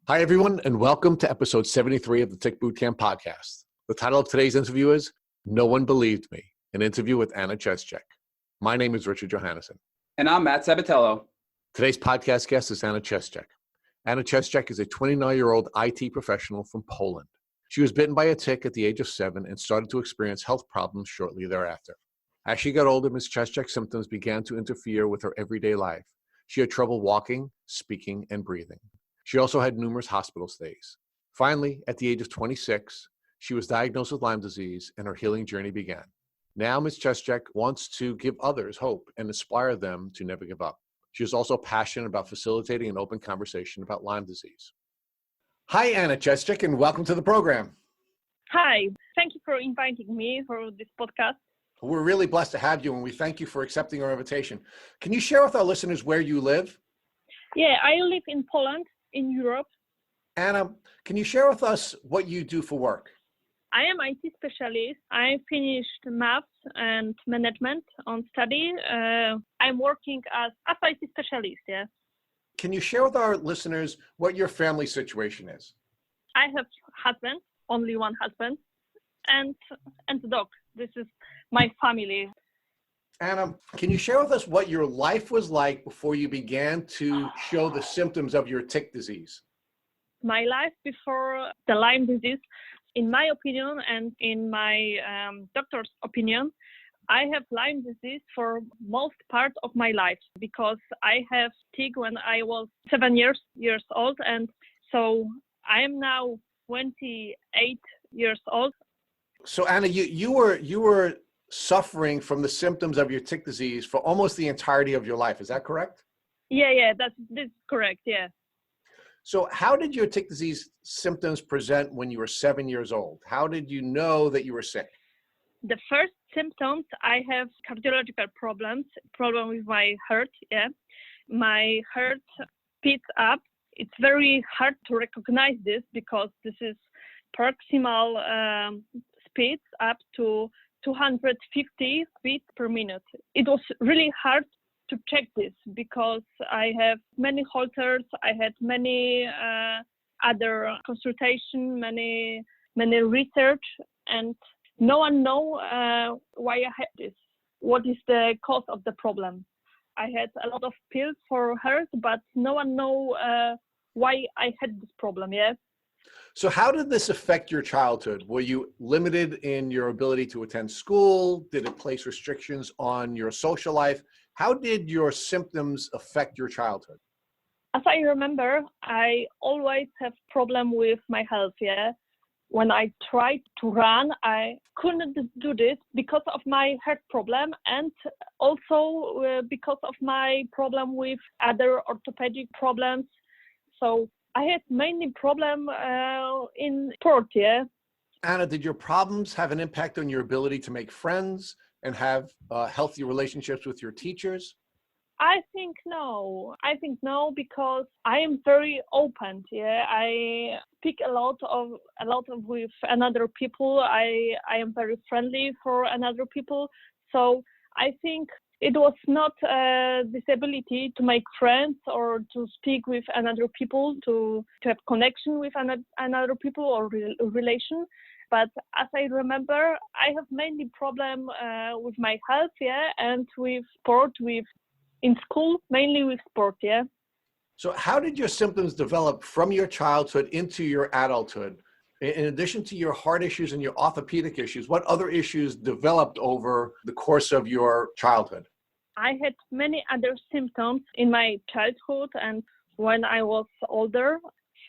Hi, everyone, and welcome to episode 73 of the Tick Bootcamp podcast. The title of today's interview is No One Believed Me, an interview with Anna Strezelczyk. My name is Richard Johannesson. And I'm Matt Sabatello. Today's podcast guest is Anna Strezelczyk. Anna Strezelczyk is a 29-year-old IT professional from Poland. She was bitten by a tick at the age of 7 and started to experience health problems shortly thereafter. As she got older, Ms. Strezelczyk's symptoms began to interfere with her everyday life. She had trouble walking, speaking, and breathing. She also had numerous hospital stays. Finally, at the age of 26, she was diagnosed with Lyme disease and her healing journey began. Now, Ms. Strezelczyk wants to give others hope and inspire them to never give up. She is also passionate about facilitating an open conversation about Lyme disease. Hi, Anna Strezelczyk, and welcome to the program. Hi, thank you for inviting me for this podcast. We're really blessed to have you, and we thank you for accepting our invitation. Can you share with our listeners where you live? Yeah, I live in Poland, in Europe. Anna, can you share with us what you do for work? I am IT specialist. I finished maths and management on study. I'm working as IT specialist, yeah. Can you share with our listeners what your family situation is? I have husband, only one husband, and a dog. This is my family. Anna, can you share with us what your life was like before you began to show the symptoms of your tick disease? My life before the Lyme disease, in my opinion and in my doctor's opinion, I have Lyme disease for most part of my life because I have tick when I was 7 years old, and so I am now 28 years old. So Anna, you were suffering from the symptoms of your tick disease for almost the entirety of your life. Is that correct? Yeah, this is correct, yeah. So how did your tick disease symptoms present when you were 7 years old? How did you know that you were sick? The first symptoms, I have cardiological problem with my heart, yeah. My heart speeds up. It's very hard to recognize this because this is proximal speeds up to 250 beats per minute. It was really hard to check this because I have many halters, I had many other consultation, many research, and no one know why I had this. What is the cause of the problem? I had a lot of pills for heart, but no one know why I had this problem, yeah? So how did this affect your childhood? Were you limited in your ability to attend school? Did it place restrictions on your social life? How did your symptoms affect your childhood? As I remember, I always have problem with my health, yeah? When I tried to run, I couldn't do this because of my heart problem and also because of my problem with other orthopedic problems. So I had mainly problem in sport, yeah. Anna, did your problems have an impact on your ability to make friends and have healthy relationships with your teachers? I think no because I am very open. Yeah, I speak a lot with another people. I am very friendly for another people. So I think it was not a disability to make friends or to speak with another people, to have connection with another people or relation. But as I remember, I have mainly problem with my health, yeah, and with sport, in school, mainly with sport, yeah. So how did your symptoms develop from your childhood into your adulthood? In addition to your heart issues and your orthopedic issues, what other issues developed over the course of your childhood? I had many other symptoms in my childhood and when I was older.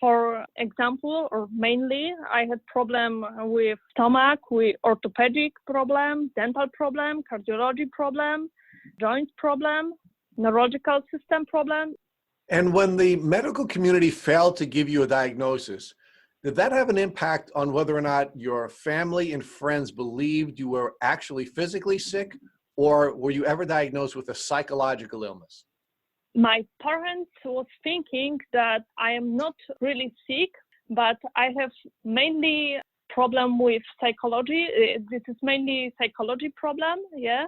For example, or mainly, I had problem with stomach, with orthopedic problem, dental problem, cardiology problem, joint problem, neurological system problem. And when the medical community failed to give you a diagnosis, did that have an impact on whether or not your family and friends believed you were actually physically sick, or were you ever diagnosed with a psychological illness? My parents was thinking that I am not really sick, but I have mainly problem with psychology. This is mainly psychology problem, yeah.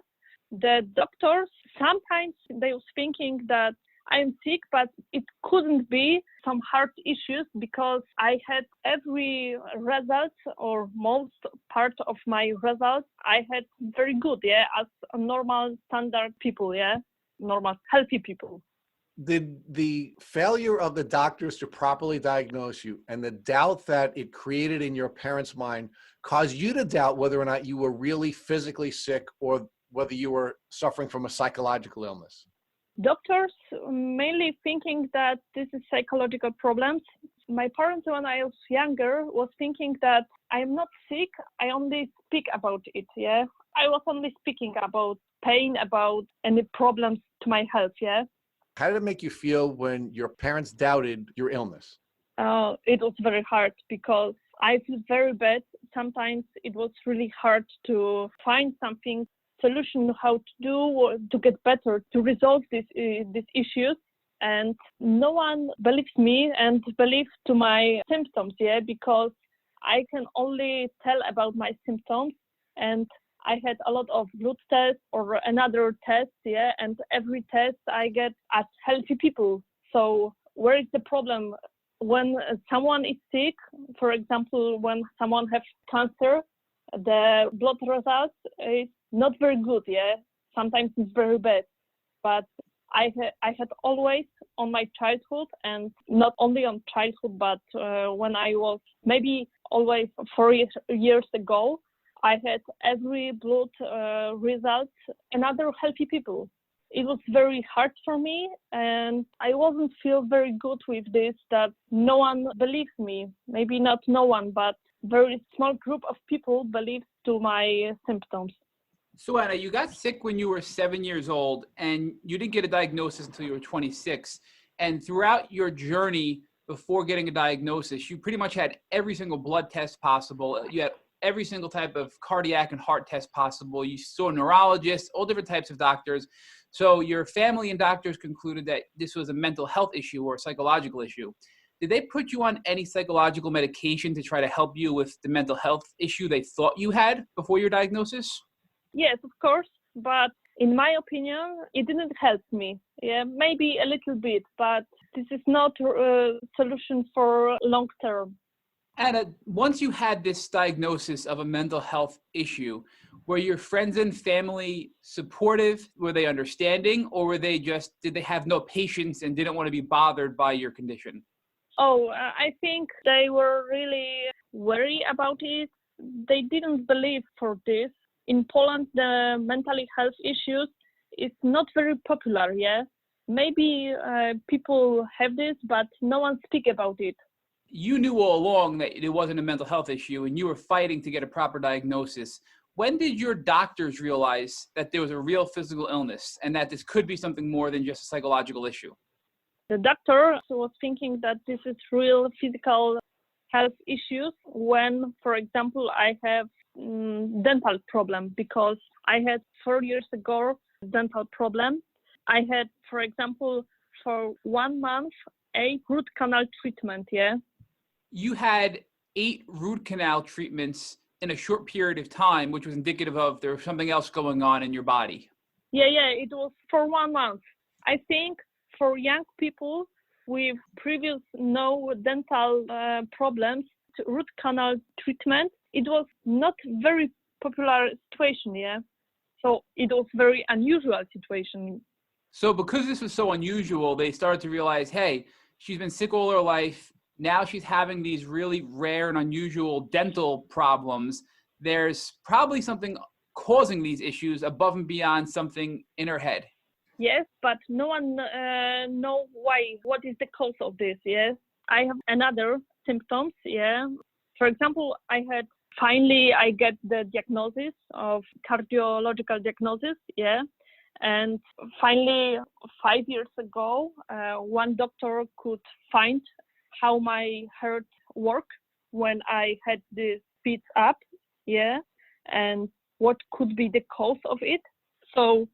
The doctors, sometimes they was thinking that I'm sick, but it couldn't be some heart issues because I had every result or most part of my results. I had very good, as a normal standard people, normal healthy people. Did the failure of the doctors to properly diagnose you and the doubt that it created in your parents' mind cause you to doubt whether or not you were really physically sick or whether you were suffering from a psychological illness? Doctors mainly thinking that this is psychological problems. My parents, when I was younger, was thinking that I'm not sick. I only speak about it. I was only speaking about pain, about any problems to my health. How did it make you feel when your parents doubted your illness? It was very hard because I feel very bad. Sometimes it was really hard to find something solution how to do or to get better to resolve these issues, and no one believes me and believes to my symptoms because I can only tell about my symptoms, and I had a lot of blood tests or another test and every test I get as healthy people. So where is the problem? When someone is sick, for example, when someone has cancer, the blood results is not very good, Sometimes it's very bad. But I had always on my childhood, and not only on childhood, but when I was maybe always 4 years ago, I had every blood result another healthy people. It was very hard for me, and I wasn't feel very good with this, that no one believes me. Maybe not no one, but very small group of people believed to my symptoms. So Anna, you got sick when you were 7 years old and you didn't get a diagnosis until you were 26. And throughout your journey before getting a diagnosis, you pretty much had every single blood test possible. You had every single type of cardiac and heart test possible. You saw neurologists, all different types of doctors. So your family and doctors concluded that this was a mental health issue or a psychological issue. Did they put you on any psychological medication to try to help you with the mental health issue they thought you had before your diagnosis? Yes, of course, but in my opinion, it didn't help me. Maybe a little bit, but this is not a solution for long term. Anna, once you had this diagnosis of a mental health issue, were your friends and family supportive? Were they understanding, or did they have no patience and didn't want to be bothered by your condition? I think they were really worried about it. They didn't believe for this. In Poland, the mental health issues is not very popular, Maybe people have this, but no one speak about it. You knew all along that it wasn't a mental health issue and you were fighting to get a proper diagnosis. When did your doctors realize that there was a real physical illness and that this could be something more than just a psychological issue? The doctor was thinking that this is real physical health issues when, for example, I have dental problem, because I had 4 years ago dental problem. I had, for example, for 1 month, a root canal treatment, You had 8 root canal treatments in a short period of time, which was indicative of there was something else going on in your body. It was for 1 month. I think for young people with previous no dental problems, root canal treatment, it was not very popular situation, So it was very unusual situation. So because this was so unusual, they started to realize, hey, she's been sick all her life. Now she's having these really rare and unusual dental problems. There's probably something causing these issues above and beyond something in her head. Yes, but no one know why. What is the cause of this? I have another symptoms. For example, I get the diagnosis of cardiological diagnosis. And finally, 5 years ago, one doctor could find how my heart worked when I had this speed up, and what could be the cause of it. So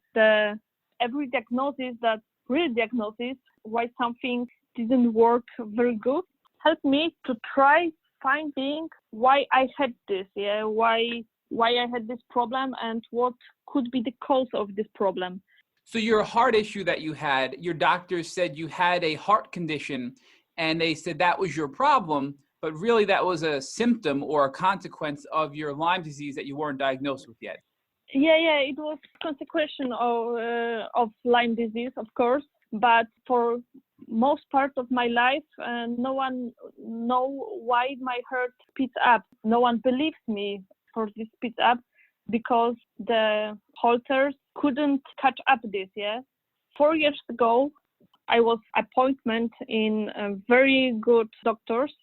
every diagnosis, that real diagnosis, why something didn't work very good, helped me to try finding why I had this, why I had this problem and what could be the cause of this problem. So your heart issue that you had, your doctors said you had a heart condition, and they said that was your problem, but really that was a symptom or a consequence of your Lyme disease that you weren't diagnosed with yet. Yeah, it was consequence of Lyme disease, of course. But for most part of my life, no one know why my heart speeds up. No one believes me for this speed up because the halters couldn't catch up this. 4 years ago, I was appointment in very good doctors,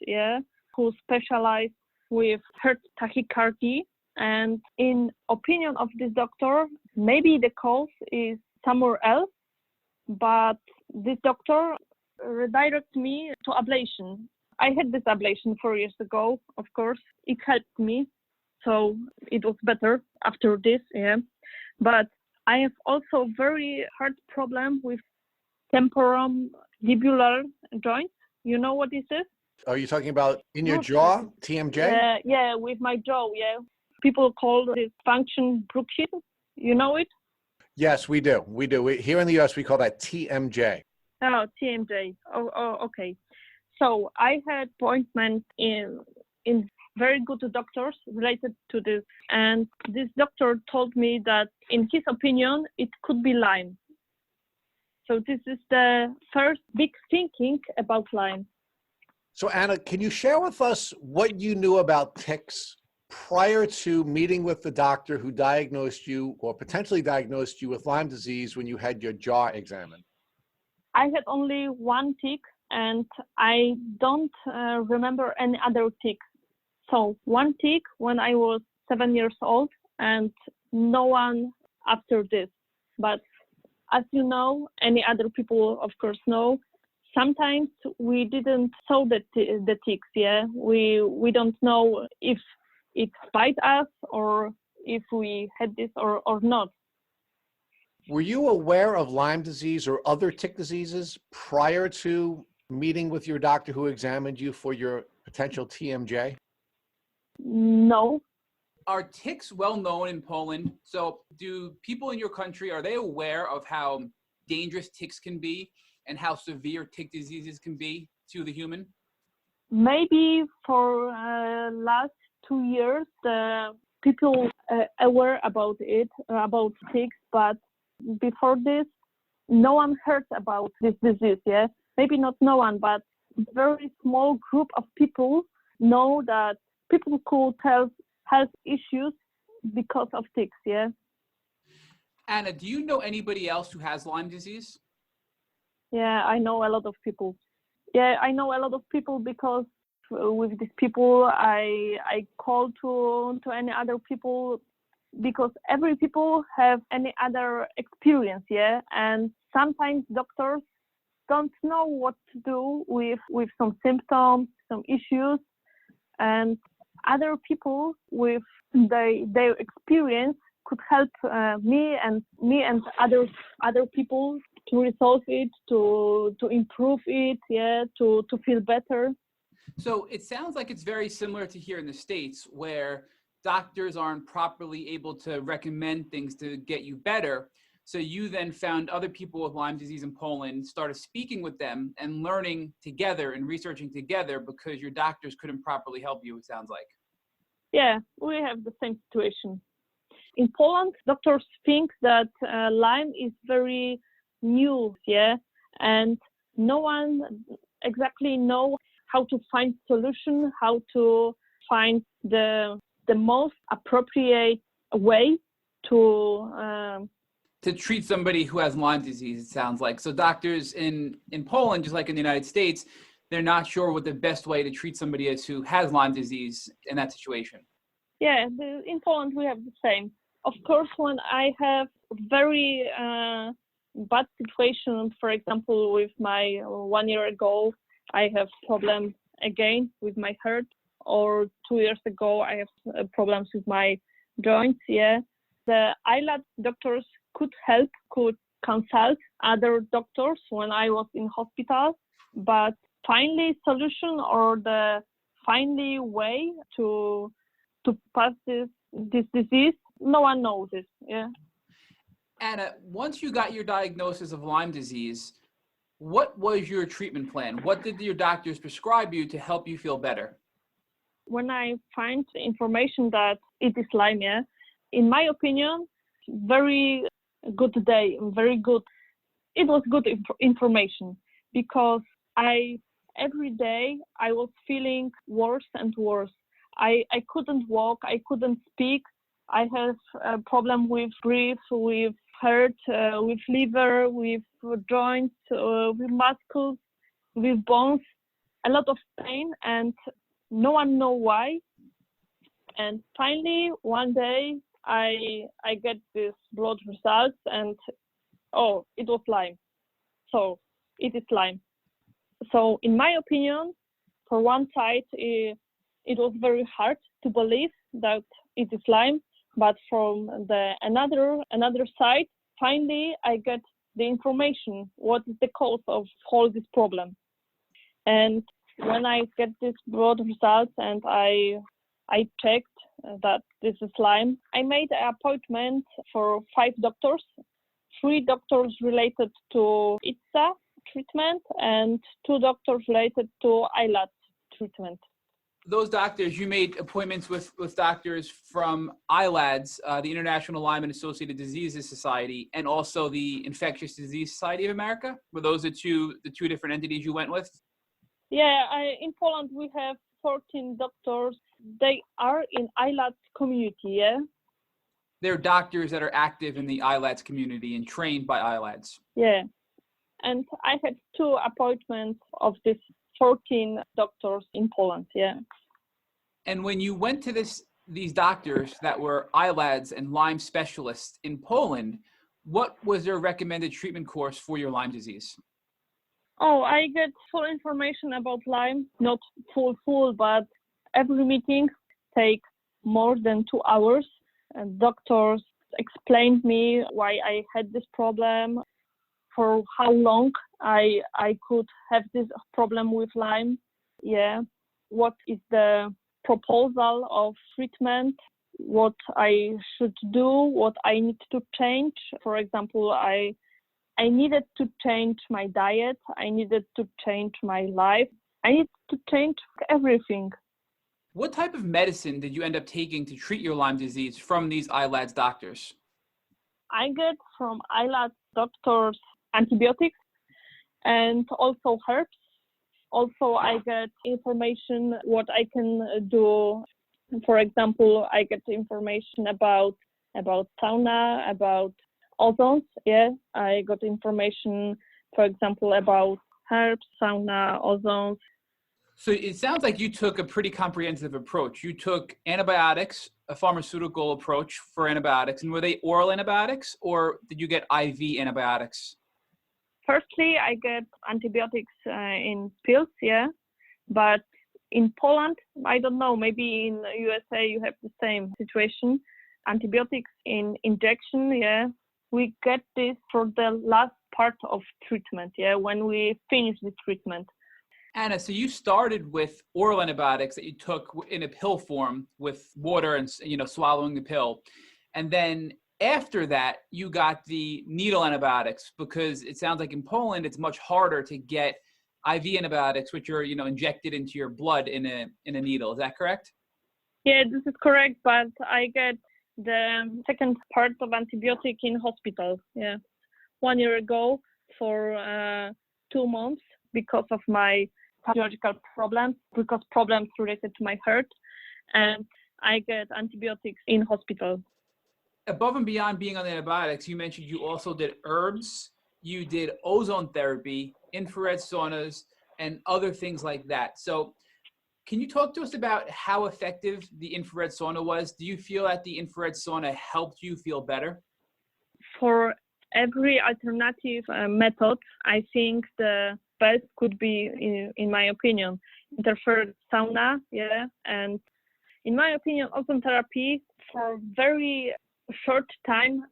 who specialize with heart tachycardia. And in opinion of this doctor, maybe the cause is somewhere else, but this doctor redirected me to ablation. I had this ablation 4 years ago, of course. It helped me, so it was better after this, But I have also very hard problem with temporomandibular joint. You know what this is? Are you talking about in your jaw, TMJ? Yeah, with my jaw, People call this function bruxism. You know it? Yes, we do. Here in the US, we call that TMJ. Oh, TMJ. Oh, okay. So I had appointment in very good doctors related to this. And this doctor told me that in his opinion, it could be Lyme. So this is the first big thinking about Lyme. So Anna, can you share with us what you knew about ticks prior to meeting with the doctor who diagnosed you or potentially diagnosed you with Lyme disease when you had your jaw examined? I had only one tick and I don't remember any other tick. So one tick when I was 7 years old and no one after this. But as you know, any other people of course know, sometimes we didn't saw the ticks, We don't know if it bite us or if we had this or not. Were you aware of Lyme disease or other tick diseases prior to meeting with your doctor who examined you for your potential TMJ? No. Are ticks well known in Poland? So do people in your country, are they aware of how dangerous ticks can be and how severe tick diseases can be to the human? Maybe for last 2 years, the people aware about it, about ticks, but before this, no one heard about this disease, Maybe not no one, but very small group of people know that people could have health issues because of ticks, Anna, do you know anybody else who has Lyme disease? Yeah, I know a lot of people. Yeah, I know a lot of people because with these people, I call to any other people because every people have any other experience, and sometimes doctors don't know what to do with some symptoms, some issues, and other people with their experience could help me and other people to resolve it, to improve it, to feel better. So it sounds like it's very similar to here in the States, where doctors aren't properly able to recommend things to get you better. So you then found other people with Lyme disease in Poland, started speaking with them and learning together and researching together because your doctors couldn't properly help you, it sounds like. Yeah, we have the same situation. In Poland, doctors think that Lyme is very new, and no one exactly know how to find solution, how to find the most appropriate way to treat somebody who has Lyme disease, it sounds like. So doctors in Poland, just like in the United States, they're not sure what the best way to treat somebody is who has Lyme disease in that situation. Yeah, in Poland we have the same. Of course, when I have very bad situation, for example, with my 1 year ago, I have problem again with my heart, or 2 years ago, I have problems with my joints, The eyelid doctors could help, could consult other doctors when I was in hospital, but finally solution or the finally way to pass this disease, no one knows it, Anna, once you got your diagnosis of Lyme disease, what was your treatment plan? What did your doctors prescribe you to help you feel better? When I find information that it is Lyme, yeah, in my opinion, very good day, very good. It was good information because every day I was feeling worse and worse. I couldn't walk, I couldn't speak. I have a problem with breath, with heart, with liver, with joints, with muscles, with bones, a lot of pain, and no one know why. And finally, one day, I get this blood results, and oh, it was Lyme. So it is Lyme. So in my opinion, for one side, it was very hard to believe that it is Lyme, but from the another side, finally I get the information what is the cause of all this problem. And when I get this blood results and I checked that this is Lyme, I made an appointment for 5 doctors, 3 doctors related to ITSA treatment and 2 doctors related to ILAT treatment. Those doctors, you made appointments with doctors from ILADS, the International Lyme and Associated Diseases Society, and also the Infectious Disease Society of America? Were those the two different entities you went with? Yeah, in Poland we have 14 doctors. They are in ILAT community, yeah? They're doctors that are active in the ILADS community and trained by ILADS. Yeah. And I had 2 appointments of these 14 doctors in Poland, yeah. And when you went to these doctors that were ILADS and Lyme specialists in Poland, what was their recommended treatment course for your Lyme disease? Oh, I get full information about Lyme, not full, but every meeting takes more than 2 hours. And doctors explained me why I had this problem, for how long I could have this problem with Lyme. Yeah, what is the proposal of treatment, what I should do, what I need to change. For example, I needed to change my diet, I needed to change my life, I need to change everything. What type of medicine did you end up taking to treat your Lyme disease from these ILADS doctors? I get from ILADS doctors antibiotics and also herbs. Also, I get information what I can do. For example, I get information about sauna, about ozones. Yeah, I got information, for example, about herbs, sauna, ozones. So it sounds like you took a pretty comprehensive approach. You took antibiotics, a pharmaceutical approach for antibiotics, and were they oral antibiotics or did you get IV antibiotics? Firstly, I get antibiotics in pills, yeah, but in Poland, I don't know, maybe in USA you have the same situation. Antibiotics in injection, yeah, we get this for the last part of treatment, yeah, when we finish the treatment. Anna, so you started with oral antibiotics that you took in a pill form with water and, swallowing the pill. And then after that, you got the needle antibiotics because it sounds like in Poland, it's much harder to get IV antibiotics, which are, injected into your blood in a needle. Is that correct? Yeah, this is correct. But I get the second part of antibiotic in hospital. Yeah, 1 year ago for 2 months because of my physiological problems, because problems related to my heart, and I get antibiotics in hospital. Above and beyond being on antibiotics, you mentioned you also did herbs, you did ozone therapy, infrared saunas, and other things like that. So can you talk to us about how effective the infrared sauna was? Do you feel that the infrared sauna helped you feel better? For every alternative method, I think the best could be, in my opinion, infrared sauna, yeah, and in my opinion, ozone therapy for very short time.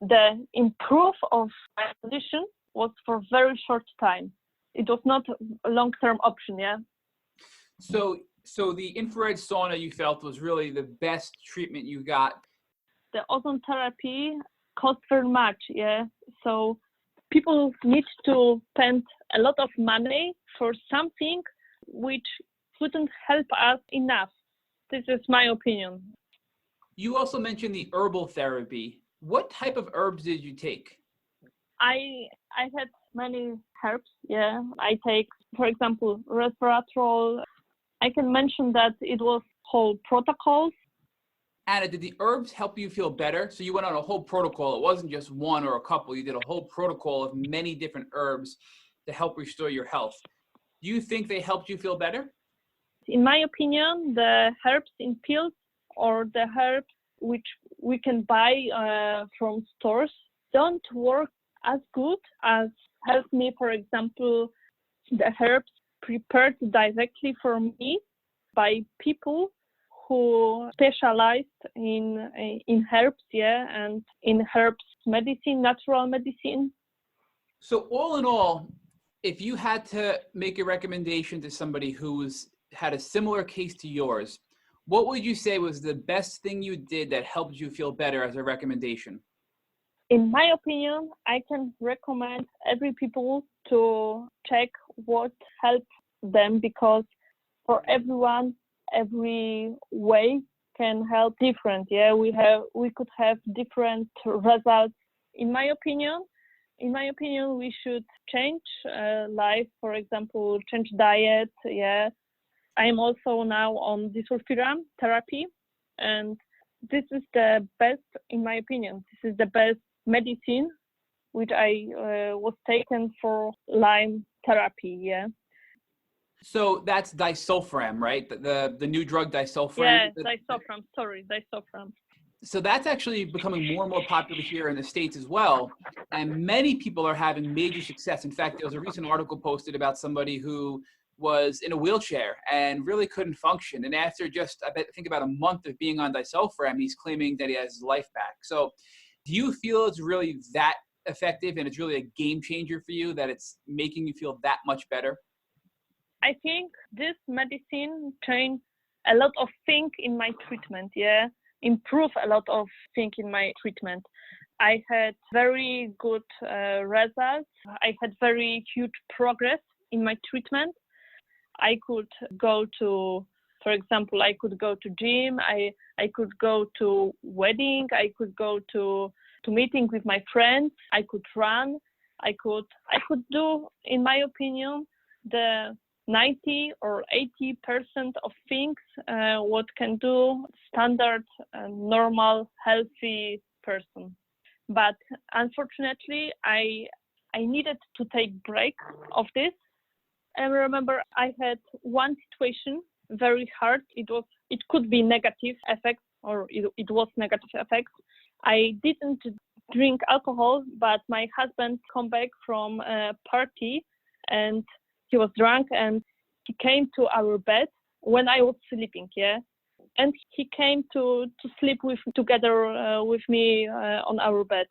The improve of my condition was for very short time. It was not a long-term option, yeah. So the infrared sauna you felt was really the best treatment you got. The ozone therapy cost very much. Yeah. So people need to spend a lot of money for something which wouldn't help us enough. This is my opinion. You also mentioned the herbal therapy. What type of herbs did you take? I had many herbs. Yeah, I take, for example, resveratrol. I can mention that it was whole protocols. Anna, did the herbs help you feel better? So you went on a whole protocol. It wasn't just one or a couple. You did a whole protocol of many different herbs to help restore your health. Do you think they helped you feel better? In my opinion, the herbs in pills or the herbs which we can buy from stores don't work as good as help me, for example, the herbs prepared directly for me by people who specialized in herbs, yeah, and in herbs medicine, natural medicine. So all in all, if you had to make a recommendation to somebody had a similar case to yours, what would you say was the best thing you did that helped you feel better as a recommendation? In my opinion, I can recommend every people to check what helps them, because for everyone, every way can help different. Yeah, we could have different results. In my opinion, we should change life. For example, change diet. Yeah, I am also now on disulfiram therapy, and this is the best, in my opinion. This is the best medicine which I was taken for Lyme therapy. Yeah. So that's disulfiram, right? The new drug disulfiram. Yeah, disulfiram. Sorry, disulfiram. So that's actually becoming more and more popular here in the States as well. And many people are having major success. In fact, there was a recent article posted about somebody who was in a wheelchair and really couldn't function. And after just, I think about a month of being on disulfiram, he's claiming that he has his life back. So do you feel it's really that effective and it's really a game changer for you, that it's making you feel that much better? I think this medicine changed a lot of things in my treatment, yeah, improve a lot of things in my treatment. I had very good results. I had very huge progress in my treatment. I could go to, for example, I could go to gym, I could go to wedding, I could go to meeting with my friends, I could run, I could do, in my opinion, the 90 or 80% of things what can do standard, normal, healthy person. But unfortunately, I needed to take break of this. I remember I had one situation very hard. It could be negative effects, or it was negative effects. I didn't drink alcohol, but my husband come back from a party and he was drunk and he came to our bed when I was sleeping, yeah. And he came to sleep together with me on our bed.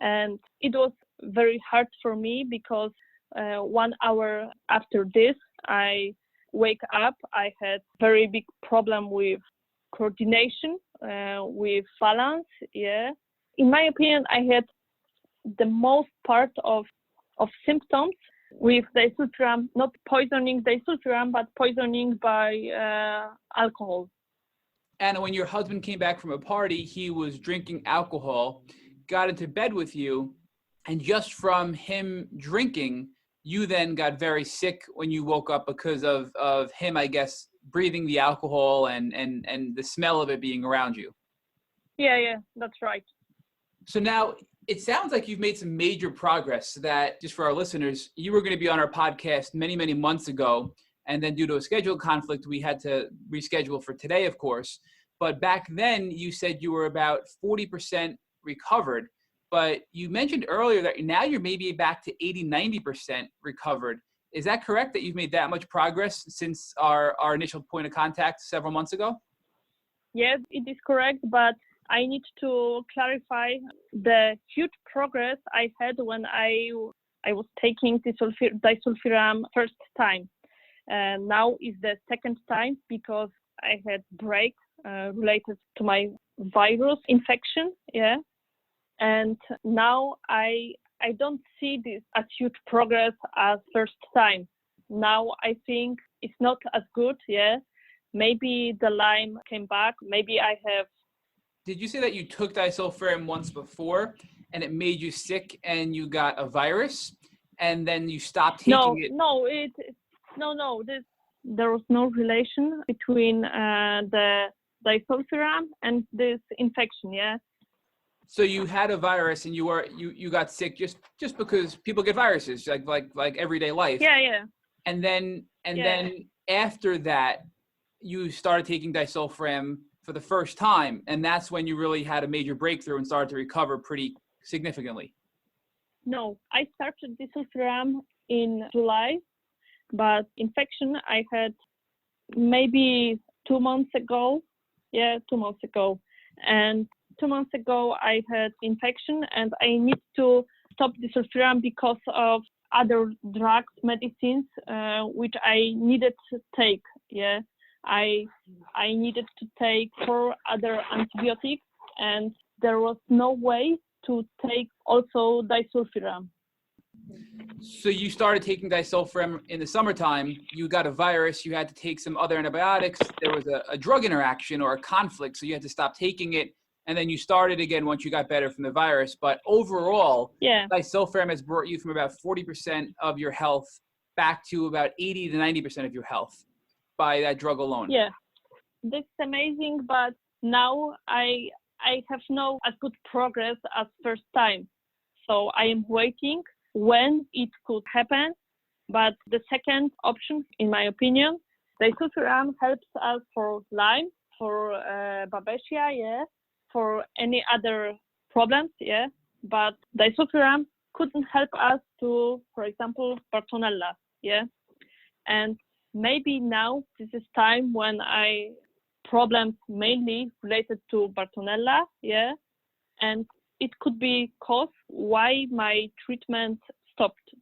And it was very hard for me because 1 hour after this, I wake up. I had very big problem with coordination, with balance. Yeah, in my opinion, I had the most part of symptoms with disulfiram, not poisoning disulfiram, but poisoning by alcohol. And when your husband came back from a party, he was drinking alcohol, got into bed with you, and just from him drinking, you then got very sick when you woke up because of him, I guess, breathing the alcohol and the smell of it being around you. Yeah, that's right. So now it sounds like you've made some major progress. That, just for our listeners, you were going to be on our podcast many, many months ago. And then due to a schedule conflict, we had to reschedule for today, of course. But back then you said you were about 40% recovered. But you mentioned earlier that now you're maybe back to 80, 90% recovered. Is that correct, that you've made that much progress since our initial point of contact several months ago? Yes, it is correct, but I need to clarify the huge progress I had when I was taking disulfiram first time. And now is the second time because I had break related to my virus infection, yeah. And now I don't see this as huge progress as first time. Now I think it's not as good, yeah. Maybe the Lyme came back. Maybe I have. Did you say that you took disulfiram once before and it made you sick and you got a virus and then you stopped taking it? No. There was no relation between the disulfiram and this infection, yeah. So you had a virus and you got sick just because people get viruses like everyday life. Yeah. And then after that you started taking disulfiram for the first time, and that's when you really had a major breakthrough and started to recover pretty significantly. No, I started disulfiram in July, but infection I had maybe 2 months ago. Yeah, 2 months ago. And 2 months ago I had infection and I need to stop disulfiram because of other drugs, medicines, which I needed to take. Yeah, I needed to take 4 other antibiotics, and there was no way to take also disulfiram. So you started taking disulfiram in the summertime. You got a virus. You had to take some other antibiotics. There was a drug interaction or a conflict, so you had to stop taking it. And then you started again once you got better from the virus. But overall, disulfiram has brought you from about 40% of your health back to about 80 to 90% of your health by that drug alone. Yeah, this is amazing. But now I have no as good progress as first time. So I am waiting when it could happen. But the second option, in my opinion, disulfiram helps us for Lyme, for Babesia, yeah, for any other problems, yeah. But disulfiram couldn't help us to, for example, Bartonella, yeah. And maybe now this is time when problems mainly related to Bartonella, yeah, and it could be cause why my treatment stopped.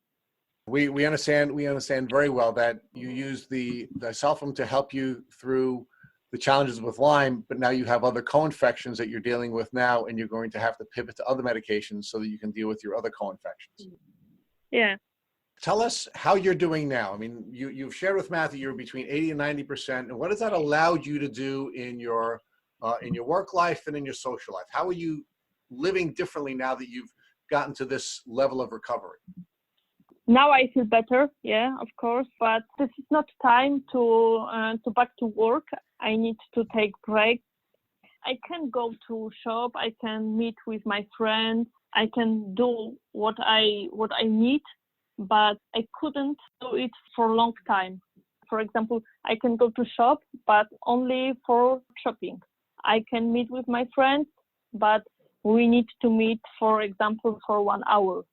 We understand very well that you use the disulfiram to help you through the challenges with Lyme, but now you have other co-infections that you're dealing with now, and you're going to have to pivot to other medications so that you can deal with your other co-infections. Yeah. Tell us how you're doing now. I mean, you've shared with Matthew you're between 80 and 90%, and what has that allowed you to do in your work life and in your social life? How are you living differently now that you've gotten to this level of recovery? Now I feel better, yeah, of course, but this is not time to back to work. I need to take break. I can go to shop. I can meet with my friends. I can do what I need, but I couldn't do it for a long time. For example, I can go to shop, but only for shopping. I can meet with my friends, but we need to meet, for example, for 1 hour.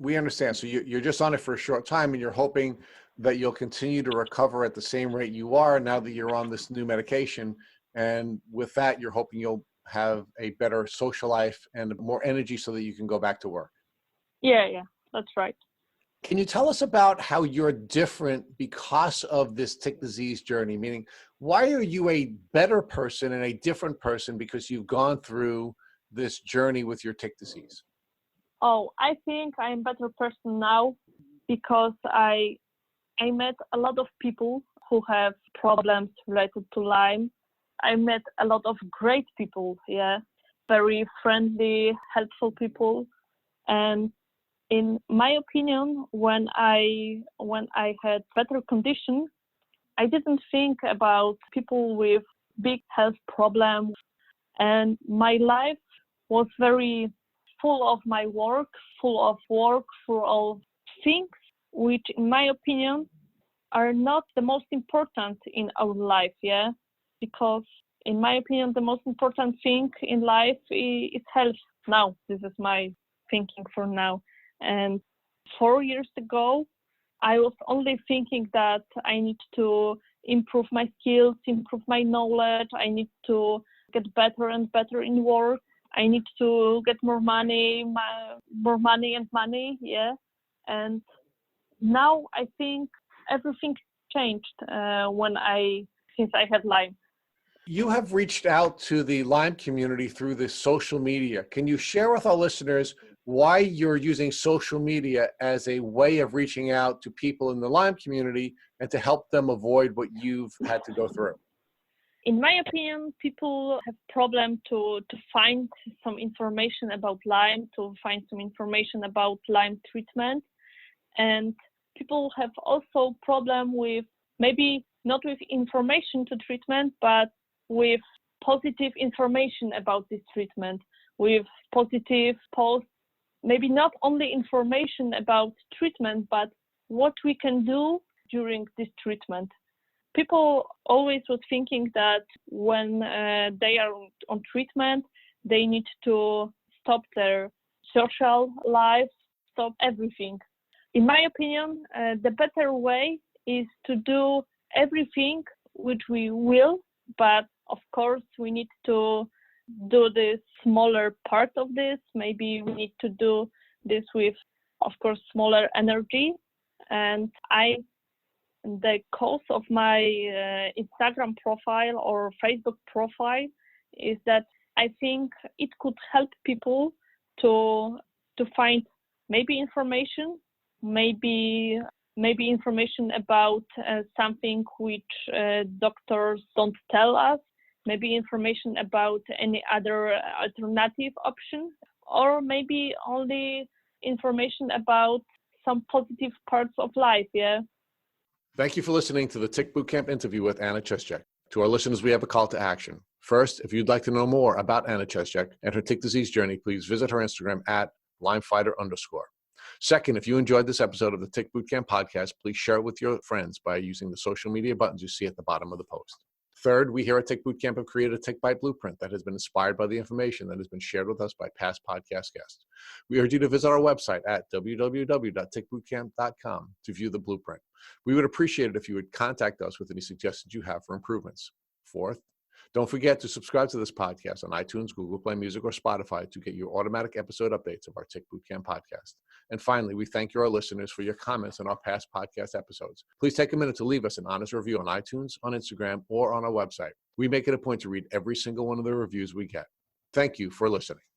We understand. So you're just on it for a short time, and you're hoping that you'll continue to recover at the same rate you are now that you're on this new medication. And with that, you're hoping you'll have a better social life and more energy so that you can go back to work. Yeah, that's right. Can you tell us about how you're different because of this tick disease journey? Meaning, why are you a better person and a different person because you've gone through this journey with your tick disease? Oh, I think I'm a better person now because I met a lot of people who have problems related to Lyme. I met a lot of great people, yeah, very friendly, helpful people. And in my opinion, when I had better condition, I didn't think about people with big health problems. And my life was very full of my work, full of things, which in my opinion are not the most important in our life, yeah? Because in my opinion, the most important thing in life is health. Now, this is my thinking for now. And 4 years ago, I was only thinking that I need to improve my skills, improve my knowledge. I need to get better and better in work. I need to get more money, yeah. And now I think everything changed since I had Lyme. You have reached out to the Lyme community through the social media. Can you share with our listeners why you're using social media as a way of reaching out to people in the Lyme community and to help them avoid what you've had to go through? In my opinion, people have problem to find some information about Lyme, to find some information about Lyme treatment. And people have also problem with maybe not with information to treatment, but with positive information about this treatment, with positive posts, maybe not only information about treatment, but what we can do during this treatment. People always was thinking that when they are on treatment, they need to stop their social life, stop everything. In my opinion, the better way is to do everything which we will, but of course we need to do this smaller part of this. Maybe we need to do this with, of course, smaller energy. And the cause of my Instagram profile or Facebook profile is that I think it could help people to find maybe information, maybe information about something which doctors don't tell us, maybe information about any other alternative option, or maybe only information about some positive parts of life, yeah. Thank you for listening to the Tick Bootcamp interview with Anna Strezelczyk. To our listeners, we have a call to action. First, if you'd like to know more about Anna Strezelczyk and her tick disease journey, please visit her Instagram at @LymeFighter_. Second, if you enjoyed this episode of the Tick Bootcamp podcast, please share it with your friends by using the social media buttons you see at the bottom of the post. Third, we here at Tick Bootcamp have created a Tick Bite blueprint that has been inspired by the information that has been shared with us by past podcast guests. We urge you to visit our website at www.tickbootcamp.com to view the blueprint. We would appreciate it if you would contact us with any suggestions you have for improvements. Fourth, don't forget to subscribe to this podcast on iTunes, Google Play Music, or Spotify to get your automatic episode updates of our Tick Bootcamp podcast. And finally, we thank you, our listeners, for your comments on our past podcast episodes. Please take a minute to leave us an honest review on iTunes, on Instagram, or on our website. We make it a point to read every single one of the reviews we get. Thank you for listening.